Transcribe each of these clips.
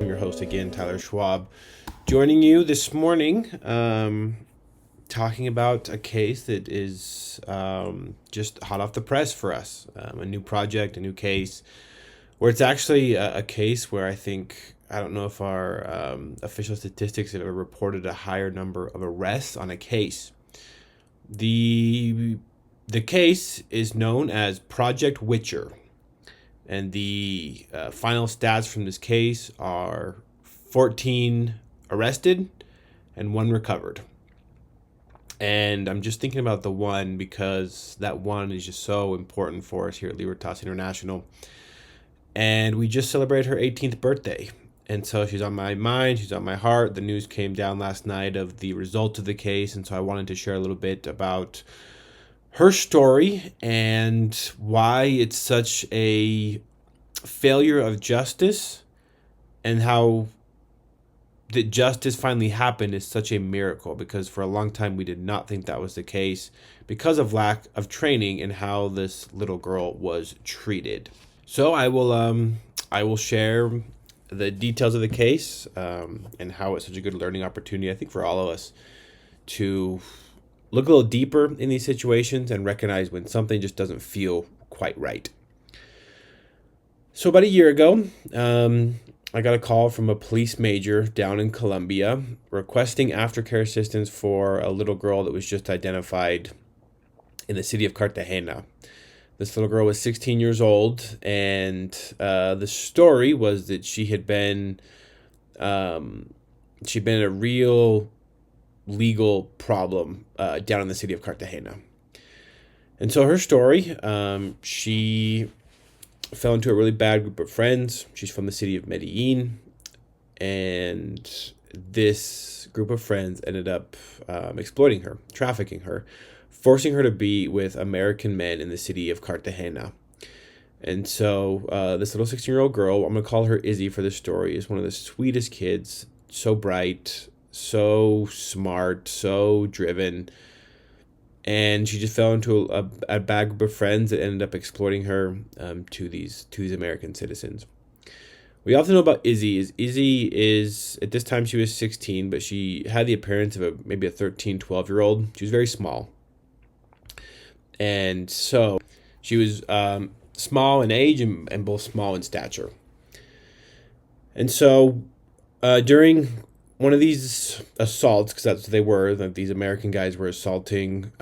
I'm your host again, Tyler Schwab, joining you this morning, talking about a case that is just hot off the press for us. A new project, a new case, where it's actually a case where I don't know if our official statistics have ever reported a higher number of arrests on a case. The case is known as Project Witcher. And the final stats from this case are 14 arrested and one recovered. And I'm just thinking about the one because that one is just so important for us here at Libertas International. And we just celebrated her 18th birthday. And so she's on my mind, she's on my heart. The news came down last night of the results of the case. And so I wanted to share a little bit about her story and why it's such a failure of justice, and how that justice finally happened is such a miracle, because for a long time we did not think that was the case because of lack of training in how this little girl was treated. So I will share the details of the case, and how it's such a good learning opportunity, I think, for all of us to look a little deeper in these situations and recognize when something just doesn't feel quite right. So about a year ago, I got a call from a police major down in Colombia requesting aftercare assistance for a little girl that was just identified in the city of Cartagena. This little girl was 16 years old, and the story was that she'd been in a real legal problem down in the city of Cartagena. And so her story, she fell into a really bad group of friends. She's from the city of Medellin, and this group of friends ended up exploiting her, trafficking her, forcing her to be with American men in the city of Cartagena. And so this little 16-year-old girl, I'm going to call her Izzy for this story, is one of the sweetest kids, so bright, so smart, so driven. And she just fell into a bad group of friends that ended up exploiting her to these American citizens. What we often know about Izzy is at this time she was 16, but she had the appearance of maybe a 13, 12-year-old. She was very small. And so she was small in age and both small in stature. And so during one of these assaults, because that's what they were, these American guys were assaulting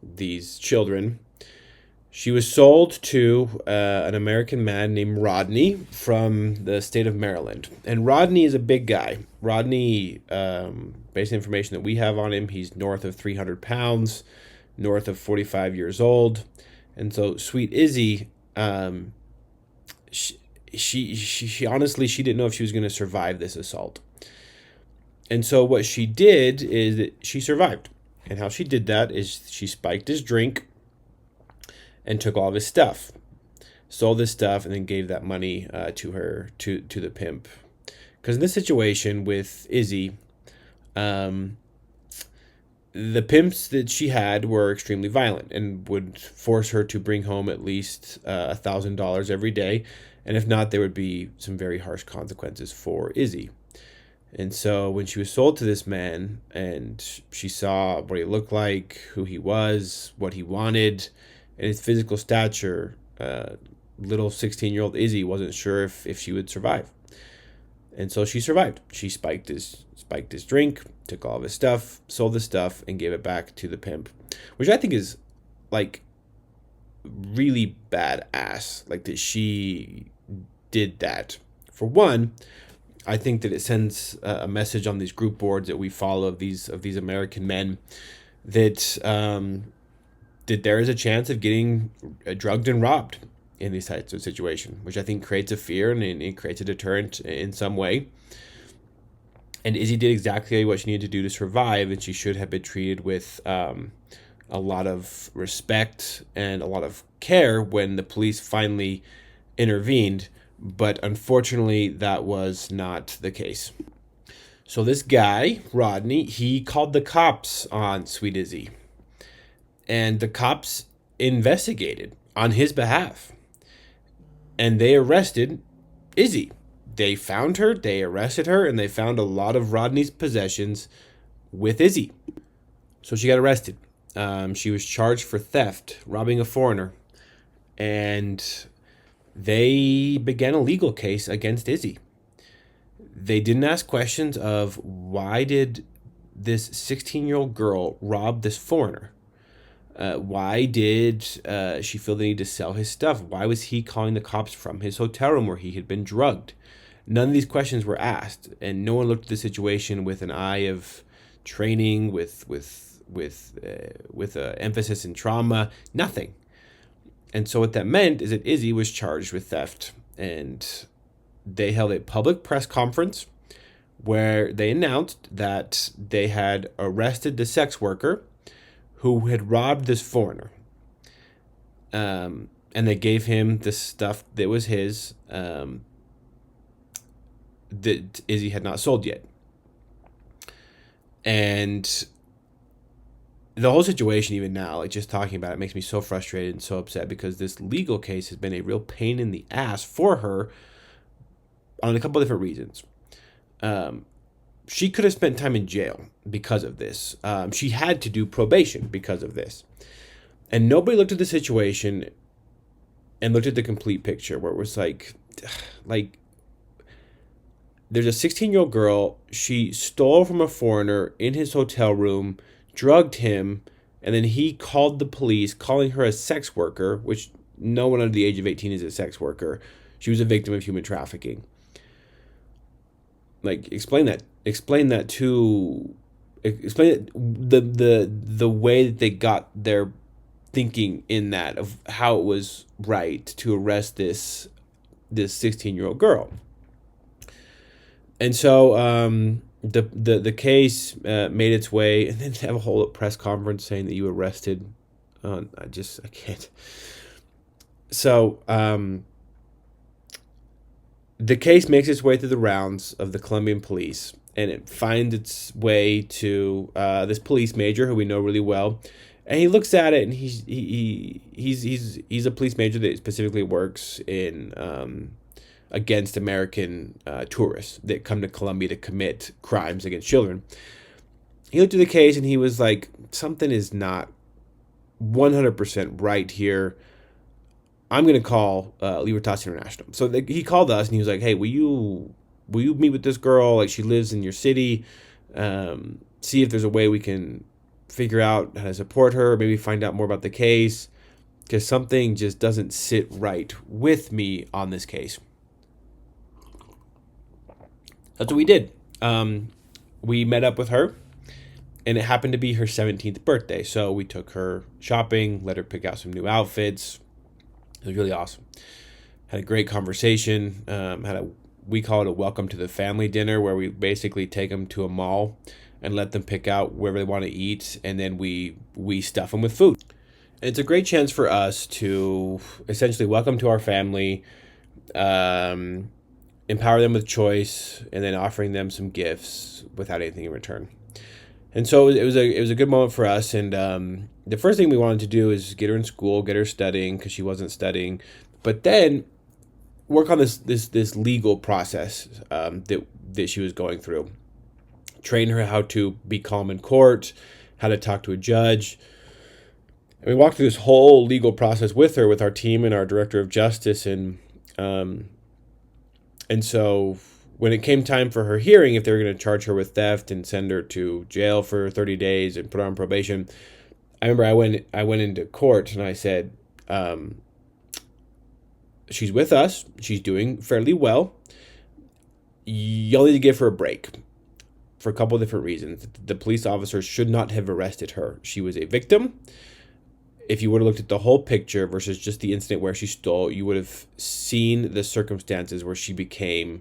these children, she was sold to an American man named Rodney from the state of Maryland. And Rodney is a big guy. Rodney, based on information that we have on him, he's north of 300 pounds, north of 45 years old. And so sweet Izzy, she honestly, she didn't know if she was going to survive this assault. And so what she did is that she survived. And how she did that is she spiked his drink and took all of his stuff, sold his stuff, and then gave that money to the pimp. Because in this situation with Izzy, the pimps that she had were extremely violent and would force her to bring home at least $1,000 every day. And if not, there would be some very harsh consequences for Izzy. And so when she was sold to this man and she saw what he looked like, who he was, what he wanted, and his physical stature, little 16-year-old Izzy wasn't sure if she would survive. And so she survived. She spiked his drink, took all of his stuff, sold the stuff, and gave it back to the pimp, which I think is like really badass. Like that she did that. For one, I think that it sends a message on these group boards that we follow of these American men that there is a chance of getting drugged and robbed in these types of situations, which I think creates a fear and it creates a deterrent in some way. And Izzy did exactly what she needed to do to survive, and she should have been treated with a lot of respect and a lot of care when the police finally intervened. But unfortunately, that was not the case. So this guy, Rodney, he called the cops on Sweet Izzy. And the cops investigated on his behalf. And they arrested Izzy. they found her, they arrested her, and they found a lot of Rodney's possessions with Izzy. So she got arrested. She was charged for theft, robbing a foreigner, and they began a legal case against Izzy. They didn't ask questions of why did this 16-year-old girl rob this foreigner? Why did she feel the need to sell his stuff? Why was he calling the cops from his hotel room where he had been drugged? None of these questions were asked, and no one looked at the situation with an eye of training, with emphasis in trauma. Nothing. And so what that meant is that Izzy was charged with theft, and they held a public press conference where they announced that they had arrested the sex worker who had robbed this foreigner. And they gave him the stuff that was his, that Izzy had not sold yet. And the whole situation, even now, like just talking about it, makes me so frustrated and so upset, because this legal case has been a real pain in the ass for her on a couple of different reasons. She could have spent time in jail because of this. She had to do probation because of this. And nobody looked at the situation and looked at the complete picture, where it was like there's a 16-year-old girl. She stole from a foreigner in his hotel room, drugged him, and then he called the police, calling her a sex worker, which no one under the age of 18 is a sex worker. She was a victim of human trafficking. Like, explain the way that they got their thinking in that, of how it was right to arrest this 16-year-old girl. And so the case made its way, and then to have a whole press conference saying that you arrested, I can't. So the case makes its way through the rounds of the Colombian police, and it finds its way to this police major who we know really well. And he looks at it, and he's a police major that specifically works in against American tourists that come to Colombia to commit crimes against children. He looked at the case, and he was like, something is not 100% right here. I'm going to call Libertas International. So he called us, and he was like, hey, will you meet with this girl? Like, she lives in your city. See if there's a way we can figure out how to support her, maybe find out more about the case, because something just doesn't sit right with me on this case. That's what we did. We met up with her, and it happened to be her 17th birthday. So we took her shopping, let her pick out some new outfits. It was really awesome. Had a great conversation. We call it a welcome to the family dinner, where we basically take them to a mall and let them pick out wherever they want to eat, and then we stuff them with food. And it's a great chance for us to essentially welcome to our family, empower them with choice, and then offering them some gifts without anything in return. And so it was a good moment for us. And the first thing we wanted to do is get her in school, get her studying, because she wasn't studying, but then work on this legal process that she was going through. Train her how to be calm in court, how to talk to a judge. And we walked through this whole legal process with her, with our team and our director of justice. And so when it came time for her hearing, if they were going to charge her with theft and send her to jail for 30 days and put her on probation, I remember I went into court, and I said, she's with us. She's doing fairly well. You'll need to give her a break for a couple of different reasons. The police officers should not have arrested her. She was a victim. If you would have looked at the whole picture versus just the incident where she stole, you would have seen the circumstances where she became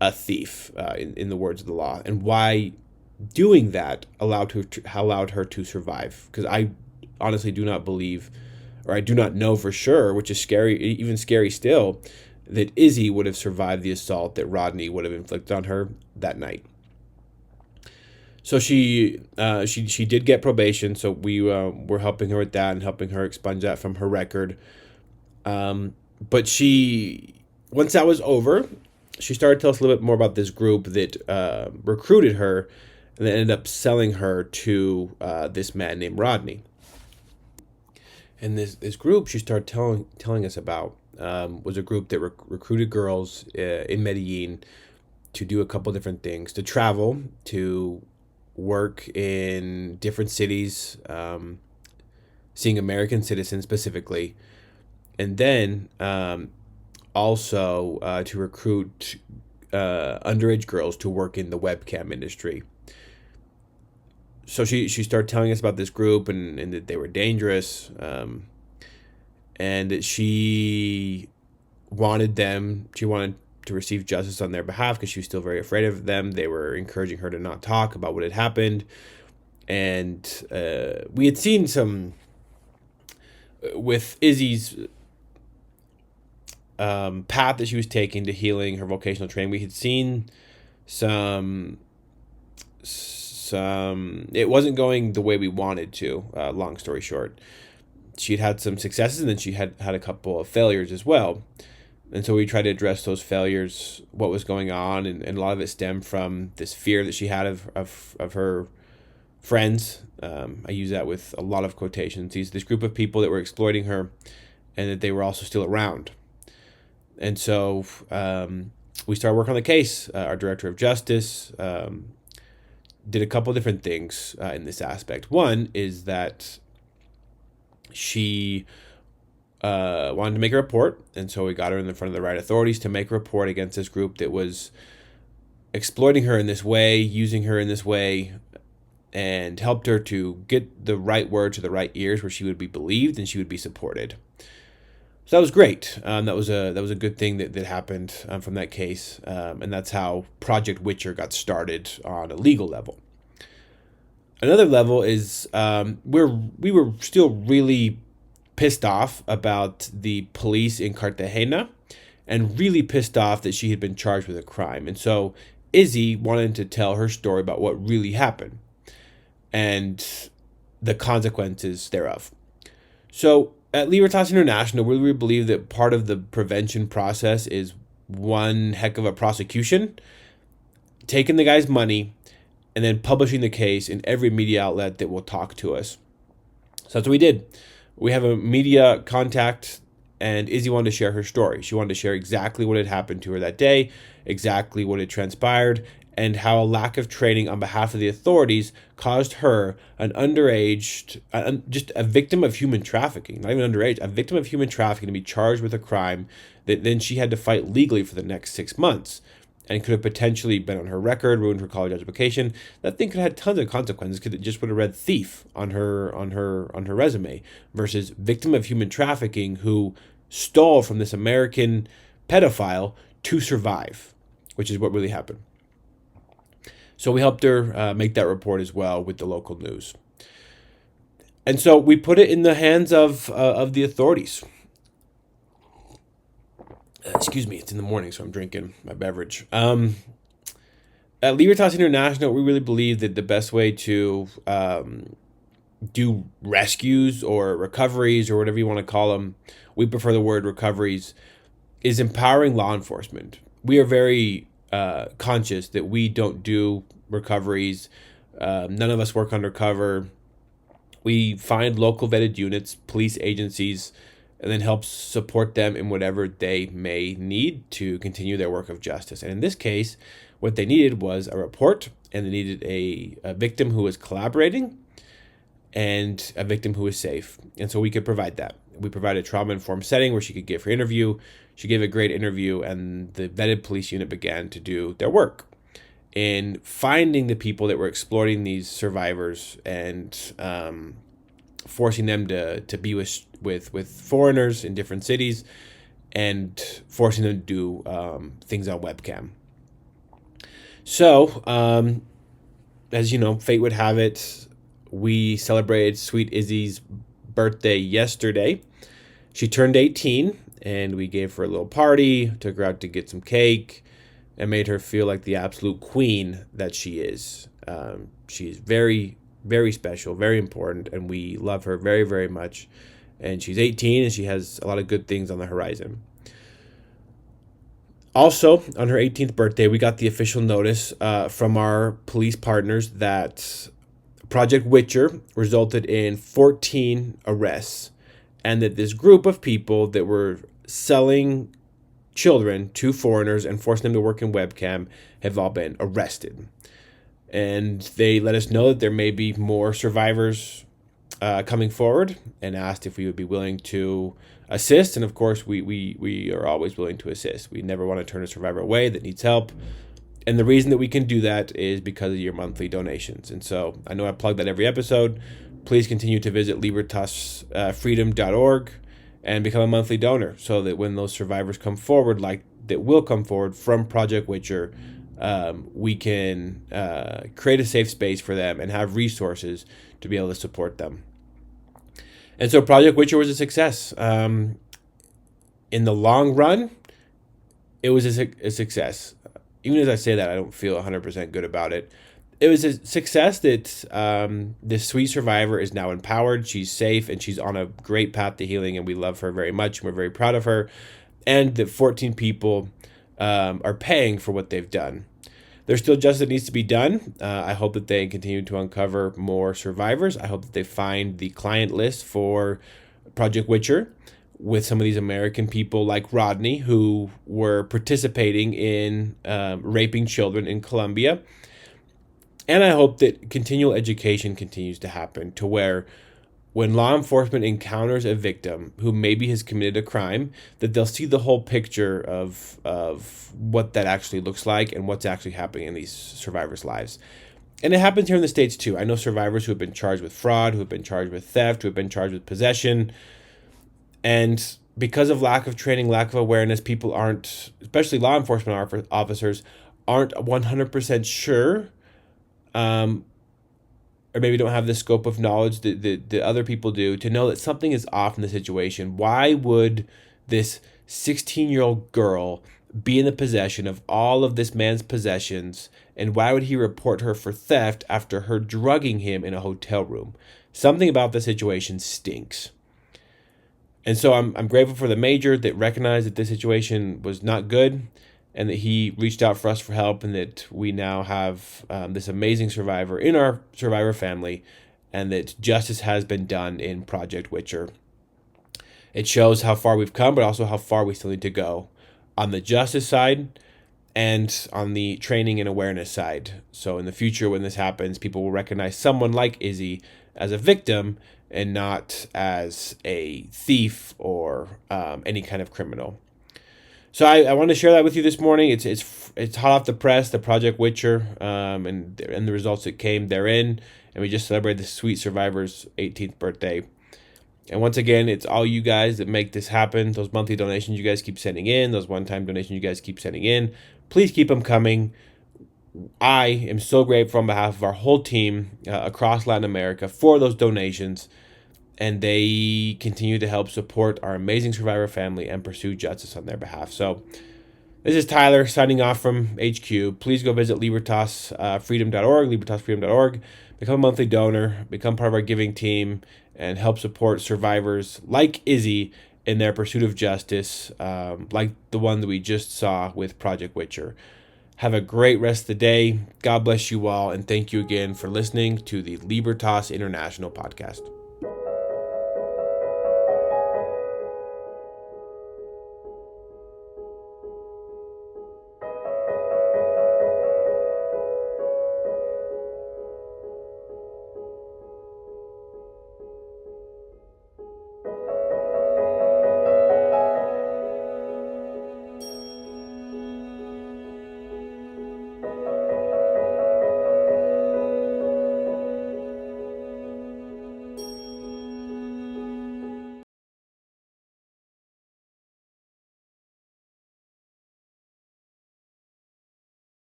a thief, in the words of the law, and why doing that allowed her to survive. Because I honestly do not believe, or I do not know for sure, which is scary, even scary still, that Izzy would have survived the assault that Rodney would have inflicted on her that night. So she did get probation, so we were helping her with that and helping her expunge that from her record. But once that was over, she started to tell us a little bit more about this group that recruited her and then ended up selling her to this man named Rodney. And this group she started telling us about was a group that recruited girls in Medellin to do a couple different things, to travel, to work in different cities, seeing American citizens specifically, and then also to recruit underage girls to work in the webcam industry. So she started telling us about this group and that they were dangerous, and that she wanted to receive justice on their behalf because she was still very afraid of them. They were encouraging her to not talk about what had happened, and we had seen some with Izzy's path that she was taking to healing, her vocational training. We had seen some it wasn't going the way we wanted to. Long story short, she'd had some successes and then she had a couple of failures as well. And so we tried to address those failures, what was going on, and a lot of it stemmed from this fear that she had of her friends. I use that with a lot of quotations. This group of people that were exploiting her, and that they were also still around. And so we started working on the case. Our director of justice did a couple different things in this aspect. One is that she wanted to make a report, and so we got her in front of the right authorities to make a report against this group that was exploiting her in this way, using her in this way, and helped her to get the right word to the right ears where she would be believed and she would be supported. So that was great. That was a good thing that happened from that case, and that's how Project Witcher got started on a legal level. Another level is we were still really pissed off about the police in Cartagena, and really pissed off that she had been charged with a crime. And so Izzy wanted to tell her story about what really happened and the consequences thereof. So at Libertas International, we believe that part of the prevention process is one heck of a prosecution, taking the guy's money, and then publishing the case in every media outlet that will talk to us. So that's what we did. We have a media contact, and Izzy wanted to share her story. She wanted to share exactly what had happened to her that day, exactly what had transpired, and how a lack of training on behalf of the authorities caused her, an underage, just a victim of human trafficking, not even underage, a victim of human trafficking, to be charged with a crime that then she had to fight legally for the next 6 months, and could have potentially been on her record, ruined her college education. That thing could have had tons of consequences because it just would have read thief on her resume, versus victim of human trafficking who stole from this American pedophile to survive, which is what really happened. So we helped her make that report as well with the local news. And so we put it in the hands of the authorities. Excuse me, it's in the morning, so I'm drinking my beverage. At Libertas International, we really believe that the best way to do rescues or recoveries, or whatever you want to call them, we prefer the word recoveries, is empowering law enforcement. We are very conscious that we don't do recoveries. None of us work undercover. We find local vetted units, police agencies, and then help support them in whatever they may need to continue their work of justice. And in this case, what they needed was a report, and they needed a victim who was collaborating and a victim who was safe. And so we could provide that. We provided a trauma-informed setting where she could give her interview. She gave a great interview, and the vetted police unit began to do their work in finding the people that were exploiting these survivors and forcing them to be with foreigners in different cities, and forcing them to do things on webcam. So, as you know, fate would have it, we celebrated sweet Izzy's birthday yesterday. She turned 18, and we gave her a little party, took her out to get some cake, and made her feel like the absolute queen that she is. She's very, very special, very important, and we love her very, very much. And she's 18, and she has a lot of good things on the horizon. Also, on her 18th birthday, we got the official notice from our police partners that Project Witcher resulted in 14 arrests, and that this group of people that were selling children to foreigners and forcing them to work in webcam have all been arrested. And they let us know that there may be more survivors coming forward, and asked if we would be willing to assist. And of course, we are always willing to assist. We never want to turn a survivor away that needs help. And the reason that we can do that is because of your monthly donations. And so I know I plug that every episode. Please continue to visit libertasfreedom.org and become a monthly donor, so that when those survivors come forward, like that will come forward from Project Witcher, we can create a safe space for them and have resources to be able to support them. And so Project Witcher was a success. In the long run, it was a success. Even as I say that, I don't feel 100% good about it. It was a success that this sweet survivor is now empowered. She's safe, and she's on a great path to healing, and we love her very much, and we're very proud of her. And that 14 people are paying for what they've done. There's still justice that needs to be done. I hope that they continue to uncover more survivors. I hope that they find the client list for Project Witcher with some of these American people like Rodney, who were participating in raping children in Colombia. And I hope that continual education continues to happen, to where when law enforcement encounters a victim who maybe has committed a crime, that they'll see the whole picture of what that actually looks like and what's actually happening in these survivors' lives. And it happens here in the States too. I know survivors who have been charged with fraud, who have been charged with theft, who have been charged with possession. And because of lack of training, lack of awareness, people aren't, especially law enforcement officers, aren't 100% sure, or maybe don't have the scope of knowledge that other people do, to know that something is off in the situation. Why would this 16-year-old girl be in the possession of all of this man's possessions, and why would he report her for theft after her drugging him in a hotel room? Something about the situation stinks. And so I'm grateful for the major that recognized that this situation was not good, and that he reached out for us for help, and that we now have this amazing survivor in our survivor family, and that justice has been done in Project Witcher. It shows how far we've come, but also how far we still need to go on the justice side and on the training and awareness side. So in the future, when this happens, people will recognize someone like Izzy as a victim and not as a thief or any kind of criminal. So I want to share that with you this morning. It's hot off the press, the Project Witcher, and the results that came therein. And we just celebrated the sweet survivor's 18th birthday. And once again, it's all you guys that make this happen. Those monthly donations you guys keep sending in, those one-time donations you guys keep sending in, please keep them coming. I am so grateful on behalf of our whole team across Latin America for those donations. And they continue to help support our amazing survivor family and pursue justice on their behalf. So this is Tyler signing off from HQ. Please go visit libertasfreedom.org, libertasfreedom.org. Become a monthly donor, become part of our giving team, and help support survivors like Izzy in their pursuit of justice, like the one that we just saw with Project Witcher. Have a great rest of the day. God bless you all, and thank you again for listening to the Libertas International podcast.